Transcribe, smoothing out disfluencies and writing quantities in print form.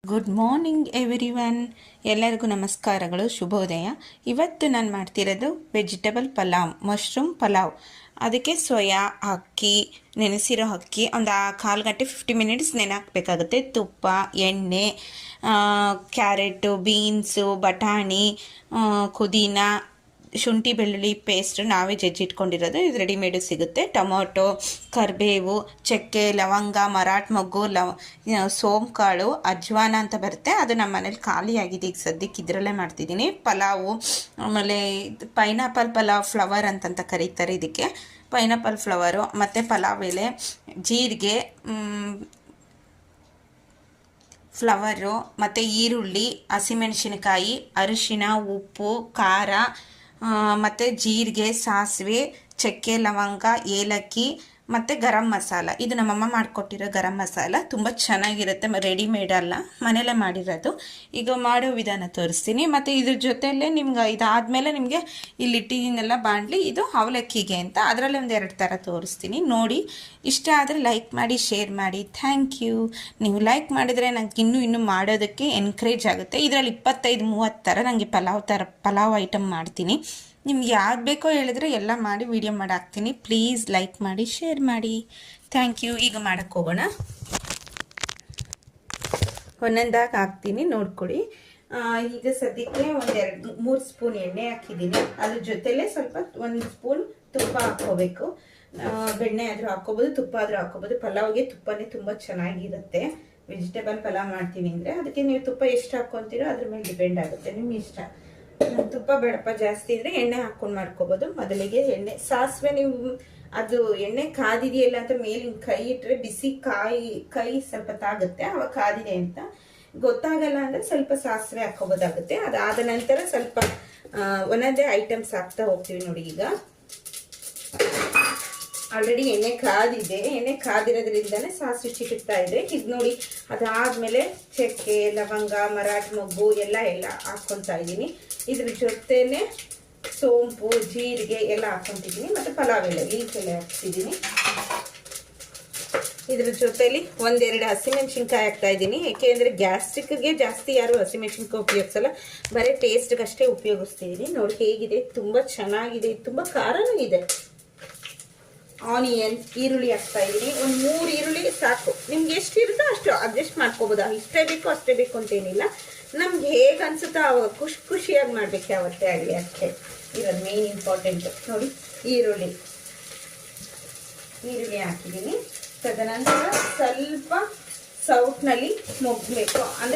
Good morning everyone, ಎಲ್ಲರಿಗೂ ನಮಸ್ಕಾರಗಳು, ಶುಭೋದಯ. ಇವತ್ತು ನಾನು ಮಾಡ್ತಿರೋದು ವೆಜಿಟೇಬಲ್ ಪಲಾವ್, ಮಶ್ರೂಮ್ ಪಲಾವ್. ಅದಕ್ಕೆ ಸೋಯಾ ಅಕ್ಕಿ, ನೆನೆಸಿರೋ ಅಕ್ಕಿ ಒಂದು ಕಾಲು ಗಂಟೆ 50 ಮಿನಿಟ್ಸ್ ನೆನೆಹಾಕಬೇಕಾಗುತ್ತೆ. ತುಪ್ಪ, ಎಣ್ಣೆ, ಕ್ಯಾರೆಟು, ಬೀನ್ಸು, ಬಟಾಣಿ, ಪುದೀನ, ಶುಂಠಿ ಬೆಳ್ಳುಳ್ಳಿ ಪೇಸ್ಟ್ ನಾವೇ ಜಜ್ಜಿಟ್ಕೊಂಡಿರೋದು, ಇದು ರೆಡಿಮೇಡು ಸಿಗುತ್ತೆ. ಟೊಮೊಟೊ, ಕರಿಬೇವು, ಚಕ್ಕೆ, ಲವಂಗ, ಮರಾಠ ಮೊಗ್ಗು, ಸೋಂಕಾಳು, ಅಜ್ವಾನ ಅಂತ ಬರುತ್ತೆ. ಅದು ನಮ್ಮ ಮನೇಲಿ ಖಾಲಿ ಆಗಿದೆ, ಈಗ ಸದ್ಯಕ್ಕೆ ಇದರಲ್ಲೇ ಮಾಡ್ತಿದ್ದೀನಿ. ಪಲಾವು, ಆಮೇಲೆ ಪೈನಾಪಲ್ ಪಲಾವ್ ಫ್ಲವರ್ ಅಂತಂತ ಕರೀತಾರೆ ಇದಕ್ಕೆ, ಪೈನಾಪಲ್ ಫ್ಲವರು, ಮತ್ತು ಪಲಾವ್ ಎಲೆ, ಜೀರಿಗೆ, ಫ್ಲವರು, ಮತ್ತು ಈರುಳ್ಳಿ, ಹಸಿಮೆಣಸಿನಕಾಯಿ, ಅರಿಶಿನ, ಉಪ್ಪು, ಖಾರ, ಮತ್ತು ಜೀರಿಗೆ, ಸಾಸಿವೆ, ಚಕ್ಕೆ, ಲವಂಗ, ಏಲಕ್ಕಿ ಮತ್ತು ಗರಂ ಮಸಾಲ. ಇದು ನಮ್ಮಮ್ಮ ಮಾಡಿಕೊಟ್ಟಿರೋ ಗರಂ ಮಸಾಲ, ತುಂಬ ಚೆನ್ನಾಗಿರುತ್ತೆ, ರೆಡಿಮೇಡ್ ಅಲ್ಲ, ಮನೇಲೇ ಮಾಡಿರೋದು. ಈಗ ಮಾಡೋ ವಿಧಾನ ತೋರಿಸ್ತೀನಿ. ಮತ್ತು ಇದ್ರ ಜೊತೆಯಲ್ಲೇ ನಿಮ್ಗೆ ಇದಾದಮೇಲೆ ನಿಮಗೆ ಇಲ್ಲಿ ಇಟ್ಟಿದ್ದೀನೆಲ್ಲ ಬಾಣಲಿ, ಇದು ಅವಲಕ್ಕಿಗೆ ಅಂತ, ಅದರಲ್ಲೇ ಒಂದು 2 ಥರ ತೋರಿಸ್ತೀನಿ ನೋಡಿ. ಇಷ್ಟ ಆದರೆ ಲೈಕ್ ಮಾಡಿ, ಶೇರ್ ಮಾಡಿ. Thank you. ನೀವು ಲೈಕ್ ಮಾಡಿದರೆ ನನಗೆ ಇನ್ನೂ ಮಾಡೋದಕ್ಕೆ ಎನ್ಕರೇಜ್ ಆಗುತ್ತೆ. ಇದರಲ್ಲಿ 25-30 ಥರ ನನಗೆ ಪಲಾವ್ ಐಟಮ್ ಮಾಡ್ತೀನಿ. ನಿಮ್ಗೆ ಯಾವ್ದು ಬೇಕೋ ಹೇಳಿದ್ರೆ ಎಲ್ಲ ಮಾಡಿ ವಿಡಿಯೋ ಮಾಡಿ ಹಾಕ್ತೀನಿ. ಪ್ಲೀಸ್ ಲೈಕ್ ಮಾಡಿ, ಶೇರ್ ಮಾಡಿ. Thank you. ಈಗ ಮಾಡೋಕ್ಕೆ ಹೋಗೋಣ. ಒಂದೊಂದಾಗಿ ಹಾಕ್ತೀನಿ, ನೋಡ್ಕೊಳ್ಳಿ. ಈಗ ಸದ್ಯಕ್ಕೆ 1-2-3 ಸ್ಪೂನ್ ಎಣ್ಣೆ ಹಾಕಿದ್ದೀನಿ. ಅದ್ರ ಜೊತೆಲೇ ಸ್ವಲ್ಪ 1 ಸ್ಪೂನ್ ತುಪ್ಪ ಹಾಕ್ಕೋಬೇಕು. ಬೆಣ್ಣೆ ಆದರೂ ಹಾಕ್ಕೋಬೋದು, ತುಪ್ಪ ಆದರೂ ಹಾಕ್ಕೋಬೋದು. ಪಲಾವ್ಗೆ ತುಪ್ಪನೇ ತುಂಬ ಚೆನ್ನಾಗಿರುತ್ತೆ. ವೆಜಿಟೇಬಲ್ ಪಲಾವ್ ಮಾಡ್ತೀವಿ ಅಂದರೆ ಅದಕ್ಕೆ ನೀವು ತುಪ್ಪ ಎಷ್ಟು ಹಾಕ್ಕೊತೀರೋ ಅದ್ರ ಮೇಲೆ ಡಿಪೆಂಡ್ ಆಗುತ್ತೆ, ನಿಮ್ಮ ಇಷ್ಟ. ತುಪ್ಪ ಬೇಡಪ್ಪ ಜಾಸ್ತಿ ಇದ್ರೆ ಎಣ್ಣೆ ಹಾಕೊಂಡು ಮಾಡ್ಕೋಬೋದು. ಮೊದಲಿಗೆ ಎಣ್ಣೆ, ಸಾಸಿವೆ, ನೀವು ಅದು ಎಣ್ಣೆ ಕಾದಿದೆಯಲ್ಲ ಅಂತ ಮೇಲಿನ ಕೈ ಇಟ್ಟರೆ ಬಿಸಿ ಕೈ ಸ್ವಲ್ಪ ತಾಗುತ್ತೆ, ಅವಾಗ ಕಾದಿದೆ ಅಂತ ಗೊತ್ತಾಗಲ್ಲ ಅಂದರೆ ಸ್ವಲ್ಪ ಸಾಸಿವೆ ಹಾಕೋಬೋದಾಗುತ್ತೆ. ಅದಾದ ನಂತರ ಸ್ವಲ್ಪ ಒಂದೊಂದೇ ಐಟಮ್ಸ್ ಹಾಕ್ತಾ ಹೋಗ್ತೀವಿ ನೋಡಿ. ಈಗ ಆಲ್ರೆಡಿ ಎಣ್ಣೆ ಕಾದಿದೆ, ಎಣ್ಣೆ ಕಾದಿರೋದ್ರಿಂದನೇ ಸಾಸಿವೆ ಚಿಟುಕ್ತಾ ಇದೆ. ಇದು ನೋಡಿ, ಅದಾದಮೇಲೆ ಚಕ್ಕೆ, ಲವಂಗ, ಮರಾಠ ಮೊಗ್ಗು ಎಲ್ಲ ಹಾಕ್ಕೊತಾ ಇದ್ದೀನಿ. ಇದ್ರ ಜೊತೆನೆ ಸೋಂಪು, ಜೀರಿಗೆ ಎಲ್ಲ ಹಾಕ್ಕೊತಿದ್ದೀನಿ, ಮತ್ತು ಪಲಾವ್ ಎಲೆ, ಲೀಫ್ ಎಲೆ ಹಾಕ್ತಿದ್ದೀನಿ. ಇದ್ರ ಜೊತೆಲಿ 1-2 ಹಸಿಮೆಣ್ಸಿನ್ಕಾಯಿ ಹಾಕ್ತಾ ಇದ್ದೀನಿ. ಏಕೆಂದರೆ ಗ್ಯಾಸ್ಟ್ರಿಕ್ಗೆ ಜಾಸ್ತಿ ಯಾರು ಹಸಿಮೆಣ್ಸಿನ್ಕಾಯಿ ಉಪಯೋಗಿಸಲ್ಲ, ಬರೀ ಟೇಸ್ಟ್ಗಷ್ಟೇ ಉಪಯೋಗಿಸ್ತಿದ್ದೀನಿ. ನೋಡಿ ಹೇಗಿದೆ, ತುಂಬ ಚೆನ್ನಾಗಿದೆ, ತುಂಬ ಖಾರನೂ ಇದೆ. ಆನಿಯನ್, ಈರುಳ್ಳಿ ಹಾಕ್ತಾ ಇದ್ದೀನಿ. 1-3 ಈರುಳ್ಳಿ ಸಾಕು, ನಿಮ್ಗೆ ಎಷ್ಟು ಇರುತ್ತೋ ಅಷ್ಟು ಅಡ್ಜಸ್ಟ್ ಮಾಡ್ಕೋಬೋದು. ಇಷ್ಟೇ ಬೇಕು ಅಷ್ಟೇ ಬೇಕು ಅಂತೇನಿಲ್ಲ, ನಮ್ಗೆ ಹೇಗೆ ಅನ್ಸುತ್ತೋ ಅವಾಗ ಖುಷಿಯಾಗಿ ಮಾಡ್ಬೇಕು ಯಾವತ್ತೇ ಆಗಲಿ, ಅಷ್ಟೇ ಇರೋದು ಮೇನ್ ಇಂಪಾರ್ಟೆಂಟ್. ನೋಡಿ, ಈರುಳ್ಳಿ ಹಾಕಿದ್ದೀನಿ. ತದನಂತರ ಸ್ವಲ್ಪ ಸೌಟ್ನಲ್ಲಿ ಮೊಗ್ಬೇಕು, ಅಂದರೆ